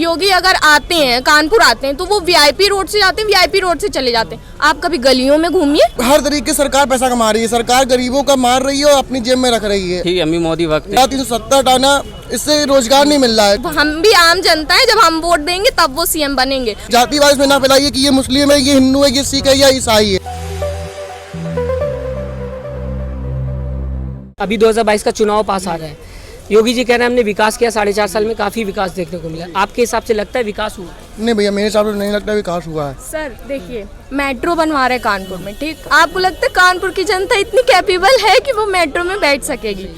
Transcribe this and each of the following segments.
योगी अगर आते हैं, कानपुर आते हैं, तो वो वीआईपी रोड से जाते हैं, वीआईपी रोड से चले जाते हैं। आप कभी गलियों में घूमिए। हर तरीके सरकार पैसा कमा रही है, सरकार गरीबों का मार रही है और अपनी जेब में रख रही है। ठीक है, अम्मी मोदी वक्त 370 हटाना, इससे रोजगार नहीं मिल रहा है। हम भी आम जनता है, जब हम वोट देंगे तब वो सीएम बनेंगे। जातिवाद में ना फैलाइए कि ये मुस्लिम है, ये हिंदू है, ये सिख है या ईसाई है। अभी 2022 का चुनाव पास आ रहा है। योगी जी कह रहे हैं हमने विकास किया, 4.5 साल में काफी विकास देखने को मिला। आपके हिसाब से लगता है विकास हुआ? नहीं भैया, मेरे हिसाब से नहीं लगता विकास हुआ है। सर देखिए, मेट्रो बनवा रहे कानपुर में, ठीक। आपको लगता है कानपुर की जनता इतनी कैपेबल है कि वो मेट्रो में बैठ सकेगी?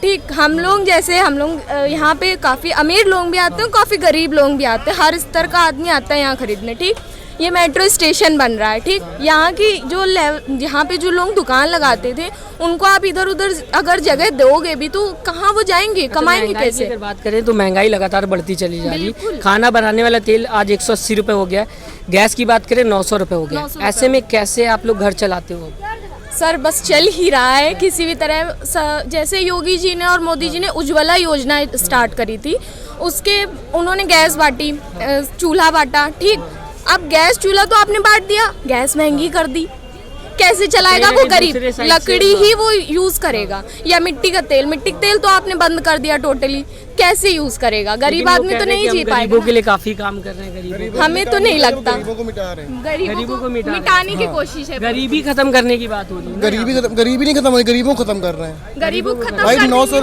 ठीक, हम लोग यहाँ पे काफ़ी अमीर लोग भी आते हैं, काफ़ी गरीब लोग भी आते हैं, हर स्तर का आदमी आता है यहाँ खरीदने। ठीक, ये मेट्रो स्टेशन बन रहा है। ठीक, यहाँ की यहाँ पे जो लोग दुकान लगाते थे उनको आप इधर उधर अगर जगह दोगे भी तो कहाँ वो जाएंगे, कमाएंगे कैसे? अगर बात करें तो महंगाई लगातार बढ़ती चली जा रही है। खाना बनाने वाला तेल आज 180 रुपये हो गया, गैस की बात करें 900 रुपये हो गया। ऐसे में कैसे आप लोग घर चलाते हो? सर बस चल ही रहा है किसी भी तरह। जैसे योगी जी ने और मोदी जी ने उज्ज्वला योजना स्टार्ट करी थी, उसके उन्होंने गैस बांटी, चूल्हा बांटा। ठीक, अब गैस चूल्हा तो आपने बांट दिया, गैस महंगी कर दी, कैसे चलाएगा वो गरीब? लकड़ी ही वो यूज करेगा या मिट्टी का तेल? मिट्टी का तेल तो आपने बंद कर दिया टोटली, कैसे यूज करेगा? गरीब आदमी तो नहीं जी पाएगा। गरीबों के लिए काफी काम कर रहे हैं गरीबों। हमें तो नहीं लगता। गरीबों को मिटा रहे हैं, गरीबों को मिटाने की कोशिश है। गरीबी खत्म करने की बात हो रही है। गरीबी नहीं खत्म हो रही, गरीबों को खत्म कर रहे हैं। गरीबों को खत्म भाई 900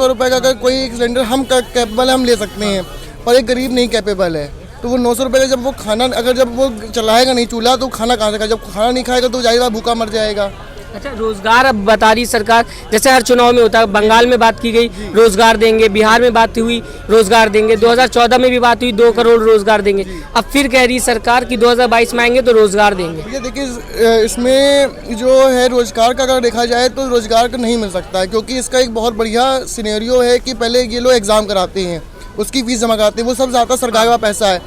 रुपए का अगर कोई एक सिलेंडर हम कैपेबल हम ले सकते हैं, पर एक गरीब नहीं कैपेबल है, तो वो 900 रुपये का जब वो खाना, अगर जब वो चलाएगा नहीं चूल्हा तो खाना कहाँ से खाएगा? जब खाना नहीं खाएगा तो जाएगा भूखा मर जाएगा। अच्छा, रोजगार अब बता रही सरकार, जैसे हर चुनाव में होता है। बंगाल में बात की गई रोजगार देंगे, बिहार में बात हुई रोजगार देंगे, 2014 में भी बात हुई 2 करोड़ रोजगार देंगे। अब फिर कह रही सरकार कि 2022 में आएंगे तो रोजगार देंगे। ये देखिए, इसमें जो है रोजगार का अगर देखा जाए तो रोजगार का नहीं मिल सकता है, क्योंकि इसका एक बहुत बढ़िया सिनेरियो है कि पहले ये लोग एग्जाम कराते हैं, उसकी फीस जमा कराते हैं, वो सब ज़्यादा सरकार का पैसा है,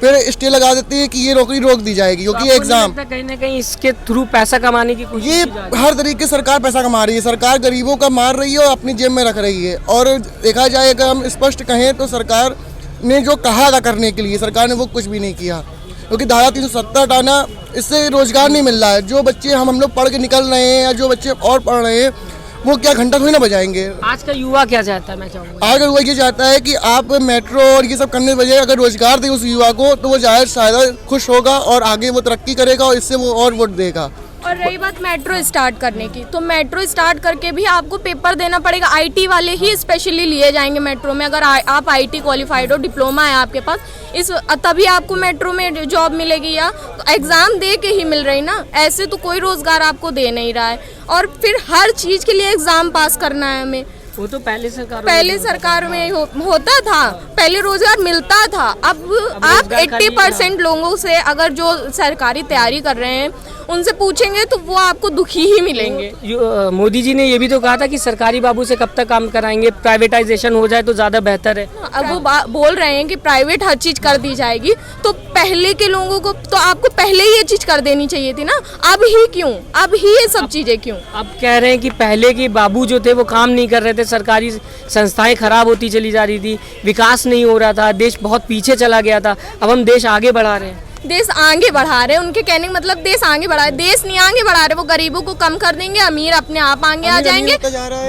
फिर स्टे लगा देती है कि ये नौकरी रोक दी जाएगी क्योंकि ये एग्जाम। कहीं ना कहीं इसके थ्रू पैसा कमाने की कोशिश, ये हर तरीके सरकार पैसा कमा रही है, सरकार गरीबों का मार रही है और अपनी जेब में रख रही है। और देखा जाए अगर हम स्पष्ट कहें तो सरकार ने जो कहा था करने के लिए, सरकार ने वो कुछ भी नहीं किया, क्योंकि धारा 370 हटाना, इससे रोजगार नहीं मिल रहा है। जो बच्चे हम लोग पढ़ के निकल रहे हैं या जो बच्चे और पढ़ रहे हैं वो क्या घंटा थोड़ी ना बजाएंगे। आज का युवा क्या चाहता है? मैं चाहूँगा अगर वो ये चाहता है कि आप मेट्रो और ये सब करने के बजाय अगर रोजगार दे उस युवा को, तो वो शायद खुश होगा और आगे वो तरक्की करेगा और इससे वो और वोट देगा। और रही बात मेट्रो स्टार्ट करने की, तो मेट्रो स्टार्ट करके भी आपको पेपर देना पड़ेगा। आईटी वाले ही स्पेशली लिए जाएंगे मेट्रो में। अगर आप आईटी क्वालिफाइड हो, डिप्लोमा है आपके पास, तभी आपको मेट्रो में जॉब मिलेगी, या तो एग्ज़ाम दे के ही मिल रही ना। ऐसे तो कोई रोज़गार आपको दे नहीं रहा है, और फिर हर चीज़ के लिए एग्ज़ाम पास करना है हमें। वो तो पहले सरकार में होता था, पहले रोजगार मिलता था। अब आप 80% लोगों से अगर जो सरकारी तैयारी कर रहे हैं उनसे पूछेंगे तो वो आपको दुखी ही मिलेंगे। मोदी जी ने ये भी तो कहा था कि सरकारी बाबू से कब तक काम कराएंगे, प्राइवेटाइजेशन हो जाए तो ज्यादा बेहतर है। अब वो बोल रहे हैं कि प्राइवेट हर चीज कर दी जाएगी, तो पहले के लोगों को तो आपको पहले ही ये चीज कर देनी चाहिए थी ना। अब ही क्यों? अब ही ये सब चीजें क्यों? अब कह रहे हैं कि पहले के बाबू जो थे वो काम नहीं कर रहे थे, सरकारी संस्थाएं खराब होती चली जा रही थी, विकास नहीं हो रहा था, देश बहुत पीछे चला गया था। अब हम देश आगे बढ़ा रहे हैं। देश आगे बढ़ा रहे हैं, उनके कहने का मतलब देश आगे बढ़ा रहे। देश नहीं आगे बढ़ा रहे, वो गरीबों को कम कर देंगे, अमीर अपने आप आगे आ जाएंगे।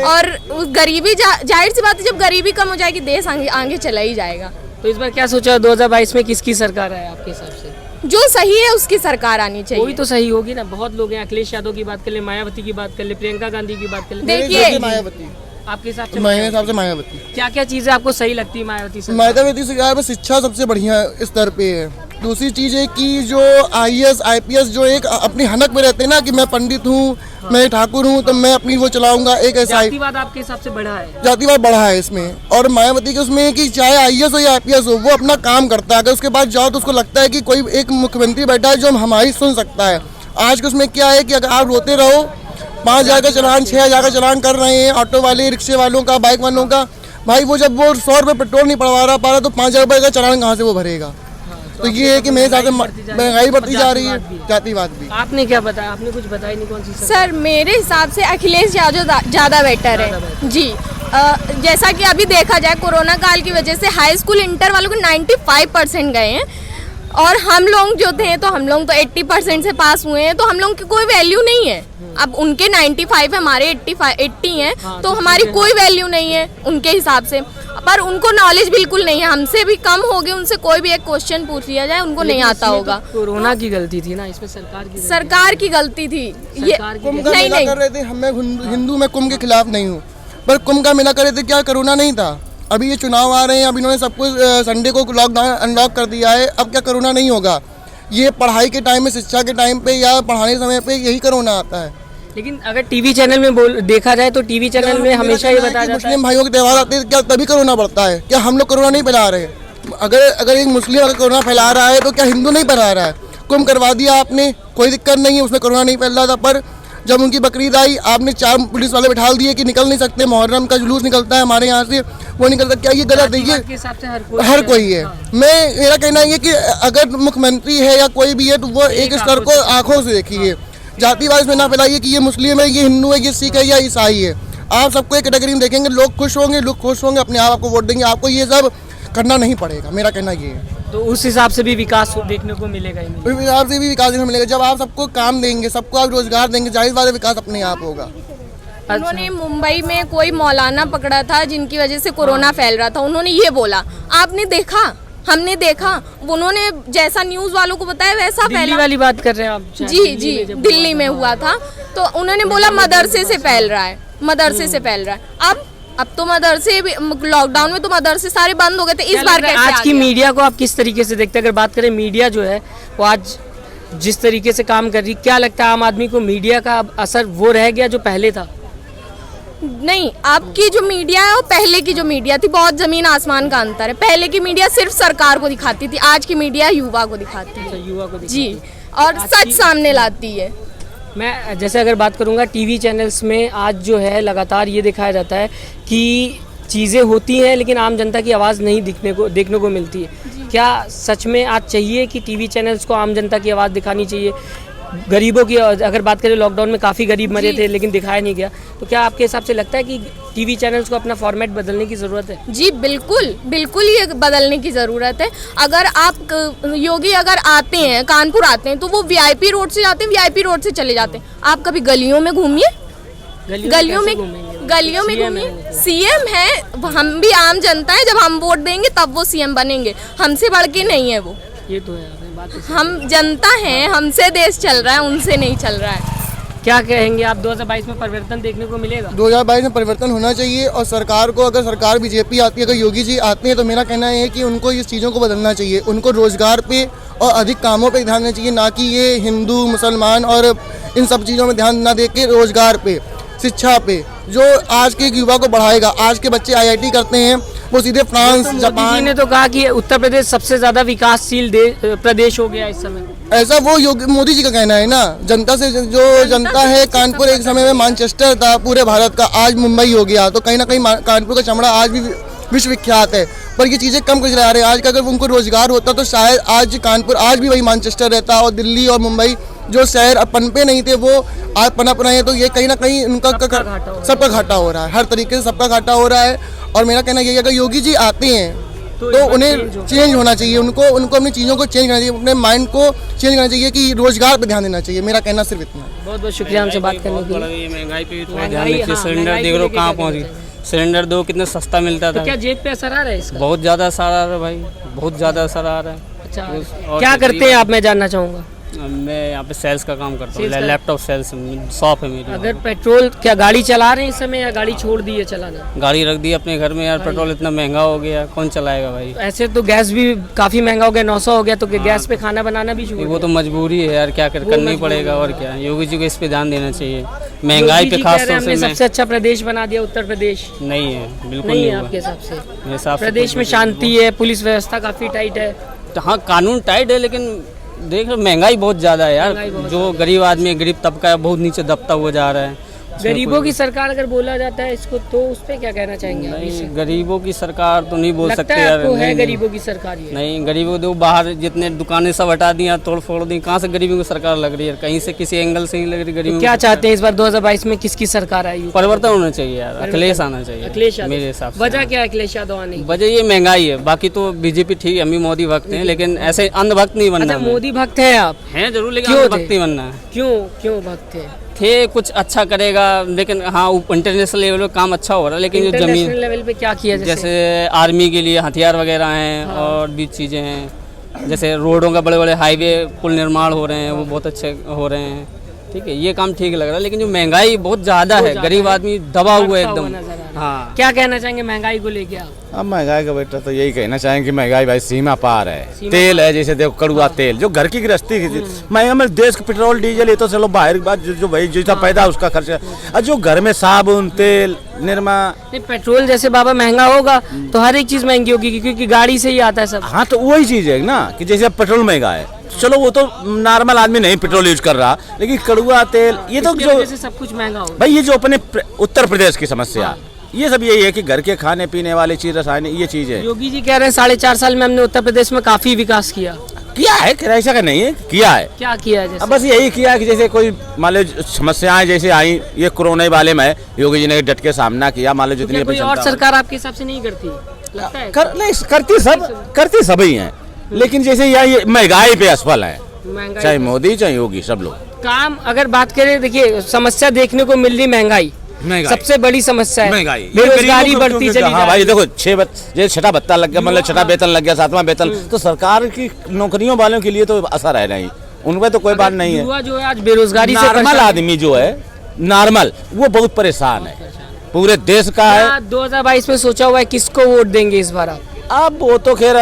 और गरीबी जाहिर सी बात है, जब गरीबी कम हो जाएगी देश आगे चला ही जाएगा। तो इस बार क्या सोचा 2022 में किसकी सरकार है आपके हिसाब से? जो सही है उसकी सरकार आनी चाहिए। कोई तो सही होगी ना। बहुत लोग हैं, अखिलेश यादव की बात कर ले, मायावती की बात कर ले, प्रियंका गांधी की बात कर ले। देखिए, मायावती आपके हिसाब से? मेरे हिसाब से मायावती। क्या क्या चीजें आपको सही लगती है मायावती से? मायावती से शिक्षा सबसे बढ़िया स्तर पे है। दूसरी चीज़ है कि जो IAS IPS जो एक अपनी हनक में रहते हैं ना कि मैं पंडित हूँ, मैं ठाकुर हूँ, तो मैं अपनी वो चलाऊंगा, एक ऐसा जातिवाद आपके हिसाब से बढ़ा है? जातिवाद बढ़ा है इसमें। और मायावती के उसमें कि चाहे IAS हो या IPS हो, वो अपना काम करता है। अगर उसके बाद जाओ तो उसको लगता है कि कोई एक मुख्यमंत्री बैठा है जो हमारी सुन सकता है। आज के उसमें क्या है कि अगर आप रोते रहो, 5,000 का चलान, 6,000 का चलान कर रहे हैं ऑटो वाले, रिक्शे वालों का, बाइक वालों का, भाई वो जब वो 100 रुपये पेट्रोल नहीं पा रहा तो 5,000 रुपये का चलान कहाँ से वो भरेगा? तो ये है कि मेरे हिसाब से महंगाई बढ़ती जा रही है, जातिवाद भी। आपने क्या बताया? आपने कुछ बताया नहीं। कौन सी सर मेरे हिसाब से अखिलेश यादव ज़्यादा बेटर है जी। जैसा कि अभी देखा जाए कोरोना काल की वजह से हाई स्कूल इंटर वालों को 95% गए हैं और हम लोग जो थे तो हम लोग तो 80% से पास हुए हैं, तो हम लोग की कोई वैल्यू नहीं है। अब उनके 95 है, हमारे 80 हैं, तो हमारी कोई वैल्यू नहीं है उनके हिसाब से। पर उनको नॉलेज बिल्कुल नहीं है, हमसे भी कम हो गए, उनसे कोई भी एक क्वेश्चन पूछ लिया जाए उनको नहीं आता होगा। कोरोना की गलती थी ना, इसमें सरकार की गलती थी ये। कुंभ का मेला कर रहे थे, मैं हिंदू मैं कुंभ के खिलाफ नहीं हूँ, पर कुंभ का मेला कर रहे थे, क्या कोरोना नहीं था? अभी ये चुनाव आ रहे हैं, अभी इन्होंने सब कुछ संडे को लॉकडाउन अनलॉक कर दिया है, अब क्या कोरोना नहीं होगा? ये पढ़ाई के टाइम में, शिक्षा के टाइम पे या पढ़ाने समय पे यही कोरोना आता है। लेकिन अगर टीवी चैनल में देखा जाए तो टीवी चैनल में हमेशा ये बताया जाता है मुस्लिम भाइयों के त्यौहार आते हैं, क्या तभी कोरोना बढ़ता है? क्या हम लोग कोरोना नहीं फैला रहे? अगर एक मुस्लिम अगर कोरोना फैला रहा है तो क्या हिंदू नहीं फैला रहा है? कुंभ करवा दिया आपने, कोई दिक्कत नहीं है, उसमें कोरोना नहीं फैल रहा था, पर जब उनकी बकरीद आई आपने 4 पुलिस वाले बैठा दिए कि निकल नहीं सकते, मुहर्रम का जुलूस निकलता है हमारे यहाँ से, वो नहीं निकलता। क्या ये गलत है? ये हर कोई है। मेरा कहना ये कि अगर मुख्यमंत्री है या कोई भी है तो वो एक स्तर को आंखों से देखिए, जातिवाद में ना फैलाइए कि ये मुस्लिम है, ये हिंदू है, ये सिख है या ईसाई है। आप सबको एक कैटेगरी में देखेंगे, लोग खुश होंगे, लोग खुश होंगे, अपने आप आपको वोट देंगे, आपको ये सब करना नहीं पड़ेगा। मेरा कहना ये है। तो उस हिसाब से भी विकास देखने को मिलेगा ही नहीं। उस हिसाब से भी विकास देखने को मिलेगा, जब आप सबको काम देंगे, सबको आप रोजगार देंगे, जाहिर बात है विकास अपने आप होगा। उन्होंने मुंबई में कोई मौलाना पकड़ा था जिनकी वजह से कोरोना फैल रहा था, उन्होंने ये बोला, आपने देखा, हमने देखा, उन्होंने जैसा न्यूज वालों को बताया वैसा फैला। वाली बात कर रहे हैं आप? जी दिल्ली में हुआ था, तो उन्होंने बोला मदरसे से फैल रहा है, मदरसे से फैल रहा है। अब तो मदरसे लॉकडाउन में तो मदरसे सारे बंद हो गए थे, इस बार कैसे आज की मीडिया को आप किस तरीके से देखते हैं? अगर बात करें मीडिया जो है वो आज जिस तरीके से काम कर रही, क्या लगता है आम आदमी को मीडिया का असर वो रह गया जो पहले था? नहीं, आपकी जो मीडिया है वो पहले की जो मीडिया थी, बहुत जमीन आसमान का अंतर है। पहले की मीडिया सिर्फ सरकार को दिखाती थी, आज की मीडिया युवा को दिखाती है। युवा को जी, और सच सामने लाती है। मैं जैसे अगर बात करूंगा टीवी चैनल्स में आज जो है लगातार ये दिखाया जाता है कि चीज़ें होती हैं लेकिन आम जनता की आवाज़ नहीं देखने को मिलती है। क्या सच में आज चाहिए कि टीवी चैनल्स को आम जनता की आवाज़ दिखानी चाहिए? गरीबों की अगर बात करें, लॉकडाउन में काफ़ी गरीब मरे थे लेकिन दिखाया नहीं गया, तो क्या आपके हिसाब से लगता है कि टीवी चैनल्स को अपना फॉर्मेट बदलने की ज़रूरत है? जी बिल्कुल ये बदलने की ज़रूरत है। अगर आप योगी अगर आते हैं, कानपुर आते हैं, तो वो वीआईपी रोड से जाते हैं, वीआईपी रोड से चले जाते हैं। आप कभी गलियों में घूमिए, गलियों में घूमिए। सीएम है, हम भी आम जनता है, जब हम वोट देंगे तब वो सीएम बनेंगे, हमसे बढ़ के नहीं है वो। ये तो है, हम जनता हैं, हमसे देश चल रहा है, उनसे नहीं चल रहा है। क्या कहेंगे आप, 2022 में परिवर्तन देखने को मिलेगा? 2022 में परिवर्तन होना चाहिए, और सरकार को, अगर सरकार बीजेपी आती है, अगर योगी जी आते हैं, तो मेरा कहना है कि उनको इस चीज़ों को बदलना चाहिए। उनको रोज़गार पे और अधिक कामों पे ध्यान देना चाहिए, ना कि ये हिंदू मुसलमान और इन सब चीज़ों में ध्यान ना दे के रोज़गार पे, शिक्षा पे, जो आज के युवा को बढ़ाएगा। आज के बच्चे IIT करते हैं, वो सीधे फ्रांस, जापान। मोदी जी ने तो कहा कि उत्तर प्रदेश सबसे ज़्यादा विकासशील प्रदेश हो गया इस समय। ऐसा वो मोदी जी का कहना है ना। जनता से जो जनता है, कानपुर एक समय में मैनचेस्टर था पूरे भारत का, आज मुंबई हो गया, तो कहीं ना कहीं कानपुर का चमड़ा आज भी विश्वविख्यात है। पर ये चीज़ें कम कर जा रहे हैं। आज का अगर उनको रोजगार होता तो शायद आज कानपुर आज भी वही मैनचेस्टर रहता, और दिल्ली और मुंबई जो शहर अब पनपे नहीं थे वो आज पनप रहे हैं। तो ये कहीं ना कहीं उनका सबका घाटा हो रहा है, हर तरीके से सबका घाटा हो रहा है। और मेरा कहना ये है, अगर योगी जी आते हैं तो उन्हें चेंज होना चाहिए, उनको अपनी चीज़ों को चेंज करना चाहिए, अपने माइंड को चेंज करना चाहिए कि रोजगार पे ध्यान देना चाहिए। मेरा कहना सिर्फ इतना है। बहुत बहुत शुक्रिया हमसे बात करने के लिए। महंगाई पे भी थोड़ा ध्यान रखिए। सिलेंडर देख लो कहाँ पहुँच गई। सिलेंडर दो कितना सस्ता मिलता था। तो क्या जेब पे असर आ रहा है इसका? बहुत ज़्यादा असर आ रहा है भाई, बहुत ज़्यादा असर आ रहा है। अच्छा, क्या करते हैं आप, मैं जानना चाहूँगा? मैं यहाँ पे सेल्स का काम करता हूँ, लैपटॉप सेल्स शॉप है मेरी। अगर पेट्रोल, क्या गाड़ी चला रहे हैं इस समय या गाड़ी छोड़ दी है चलाना? गाड़ी रख दी अपने घर में यार, पेट्रोल इतना महंगा हो गया, कौन चलाएगा भाई। ऐसे तो गैस भी काफ़ी महंगा हो गया, 900 हो गया, तो गैस पे खाना बनाना भी शुरू। वो तो मजबूरी है यार, क्या करना ही पड़ेगा और क्या। योगी जी को इस पे ध्यान देना चाहिए, महंगाई पे खास तौर से। सबसे अच्छा प्रदेश बना दिया उत्तर प्रदेश। नहीं है, बिल्कुल नहीं है आपके हिसाब से? मेरे हिसाब से प्रदेश में शांति है, पुलिस व्यवस्था काफ़ी टाइट है। हाँ, कानून टाइट है, लेकिन देख महंगाई बहुत ज़्यादा है यार। जो गरीब आदमी है, गरीब तबका है, बहुत नीचे दबता हुआ जा रहा है। गरीबों की सरकार अगर बोला जाता है इसको, तो उस पे क्या कहना चाहेंगे आप? नहीं, गरीबों की सरकार तो नहीं बोल लगता सकते है यार। आपको है नहीं, गरीबों की सरकार ये? नहीं, गरीबों को बाहर जितने दुकानें सब हटा दी, तोड़ फोड़ दी, कहाँ से गरीबों की सरकार लग रही है? कहीं से किसी एंगल से नहीं लग रही गरीबों क्या की चाहते हैं इस बार 2022 में किसकी सरकार आएगी? सरकार। परिवर्तन होना चाहिए यार, अखिलेश आना चाहिए अखिलेश यादव। मेरे हिसाब से। वजह क्या है अखिलेश यादव आने की? वजह ये महंगाई है, बाकी तो बीजेपी ठीक है, हम भी मोदी भक्त हैं, लेकिन ऐसे अंधभक्त नहीं बनना। अच्छा, मोदी भक्त है आप? हैं जरूर, लेकिन क्यों अंधभक्त नहीं बनना है। क्यों भक्त है? थे कुछ अच्छा करेगा, लेकिन हाँ इंटरनेशनल लेवल पे काम अच्छा हो रहा है, लेकिन जो इंटरनेशनल जमीन लेवल पे क्या किया जैसे आर्मी के लिए हथियार वगैरह हैं और भी चीज़ें हैं, जैसे रोडों का बड़े बड़े हाईवे पुल निर्माण हो रहे हैं, वो बहुत अच्छे हो रहे हैं। ठीक है, ये काम ठीक लग रहा है, लेकिन जो महंगाई बहुत ज़्यादा है, गरीब आदमी दबा हुआ है एकदम। हाँ, क्या कहना चाहेंगे महंगाई को लेके आप? अब महंगाई का बेटा तो यही कहना चाहेंगे कि महंगाई भाई सीमा पार है। तेल है, जैसे देखो कड़ुआ तेल जो घर की गृहस्थी की महंगा में देश का पेट्रोल डीजल, ये तो चलो बाहर की बात, जो भाई जैसा पैदा उसका खर्चा, और जो घर में साबुन तेल निरमा। नहीं, पेट्रोल जैसे बाबा महंगा होगा तो हर एक चीज महंगी होगी, क्योंकि गाड़ी से ही आता है सब। हाँ तो वही चीज है ना कि जैसे पेट्रोल महंगा है, चलो वो तो नॉर्मल आदमी नहीं पेट्रोल यूज कर रहा, लेकिन कड़ुआ तेल ये तो इसकी जो वजह से सब कुछ महंगा होगा। भाई ये जो अपने उत्तर प्रदेश की समस्या, ये सब यही है कि घर के खाने पीने वाली चीज, रसायन, ये चीज है। योगी जी कह रहे हैं 4.5 साल में हमने उत्तर प्रदेश में काफी विकास किया है, ऐसा का नहीं है, किया है। क्या किया है? जैसे अब बस यही किया कि जैसे कोई मान लो समस्याएं जैसे आई, ये कोरोना वाले में योगी जी ने डट के सामना किया। मान लो जितनी कोई और सरकार आपके हिसाब से नहीं करती लगता है? करती सभी हैं, लेकिन जैसे ये महंगाई पे असफल है, महंगाई चाहे मोदी चाहे योगी, सब लोग। काम अगर बात करें, देखिए समस्या देखने को मिल रही महंगाई सबसे बड़ी समस्या है। महंगाई, बेरोजगारी बढ़ती चली जा हाँ रही भाई देखो, जैसे छठा भत्ता लग गया, मतलब छठा वेतन लग गया, सातवां वेतन, तो सरकार की नौकरियों वालों के लिए तो असर है नहीं, उनपे तो कोई बात नहीं है। युवा जो है आज बेरोजगारी से नॉर्मल आदमी जो है, नॉर्मल, वो बहुत परेशान है, पूरे देश का है। 2022 में सोचा हुआ है किसको वोट देंगे इस बार आप? अब वो तो खैर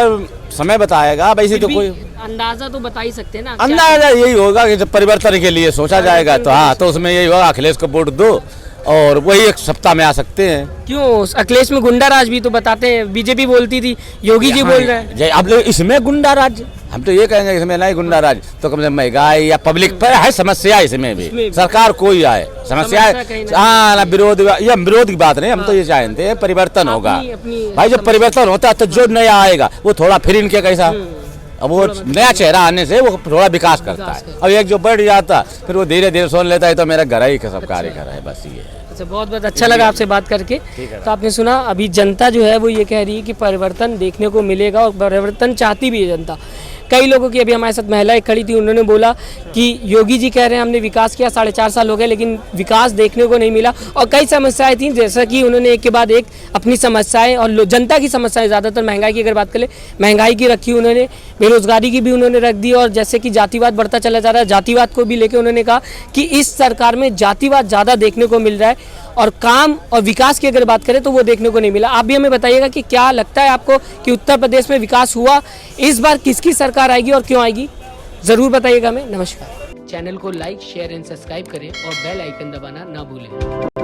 समय बताएगा, वैसे तो कोई अंदाजा तो बता ही सकते हैं ना। अंदाजा यही होगा कि जब परिवर्तन के लिए सोचा जाएगा तो हाँ, तो उसमें यही होगा अखिलेश को वोट दो, और वही एक सप्ताह में आ सकते हैं। क्यों? अखिलेश में गुंडा राज भी तो बताते हैं, बीजेपी बोलती थी, योगी जी बोल रहे हैं। अब इसमें गुंडा राज, हम तो ये कहेंगे इसमें नहीं गुंडा राज, तो कम से कम महंगाई या पब्लिक पर है समस्या, इसमें भी सरकार कोई आए समस्या है। हाँ ना, विरोध या विरोध की बात नहीं, हम तो ये चाहते हैं परिवर्तन होगा। भाई जब परिवर्तन होता है तो जो नया आएगा वो थोड़ा फिर इनके कैसा, अब वो नया चेहरा आने से वो थोड़ा विकास करता है। अब एक जो बढ़ जाता फिर वो धीरे धीरे सोच लेता है तो मेरा घर ही का सब कार्य कर रहा है, बस ये है। अच्छा, बहुत बहुत अच्छा लगा आपसे बात करके। तो आपने सुना, अभी जनता जो है वो ये कह रही है कि परिवर्तन देखने को मिलेगा, और परिवर्तन चाहती भी है जनता। कई लोगों की, अभी हमारे साथ महिलाएं खड़ी थी, उन्होंने बोला कि योगी जी कह रहे हैं हमने विकास किया, 4.5 साल हो गए, लेकिन विकास देखने को नहीं मिला, और कई समस्याएं थी, जैसा कि उन्होंने एक के बाद एक अपनी समस्याएं और जनता की समस्याएं, ज़्यादातर महंगाई की अगर बात करें, महंगाई की रखी उन्होंने, बेरोजगारी की भी उन्होंने रख दी, और जैसे कि जातिवाद बढ़ता चला जा रहा है, जातिवाद को भी लेकर उन्होंने कहा कि इस सरकार में जातिवाद ज़्यादा देखने को मिल रहा है, और काम और विकास की अगर बात करें तो वो देखने को नहीं मिला। आप भी हमें बताइएगा कि क्या लगता है आपको कि उत्तर प्रदेश में विकास हुआ, इस बार किसकी सरकार आएगी और क्यों आएगी, ज़रूर बताइएगा हमें। नमस्कार। चैनल को लाइक, शेयर एंड सब्सक्राइब करें और बेल आइकन दबाना ना भूलें।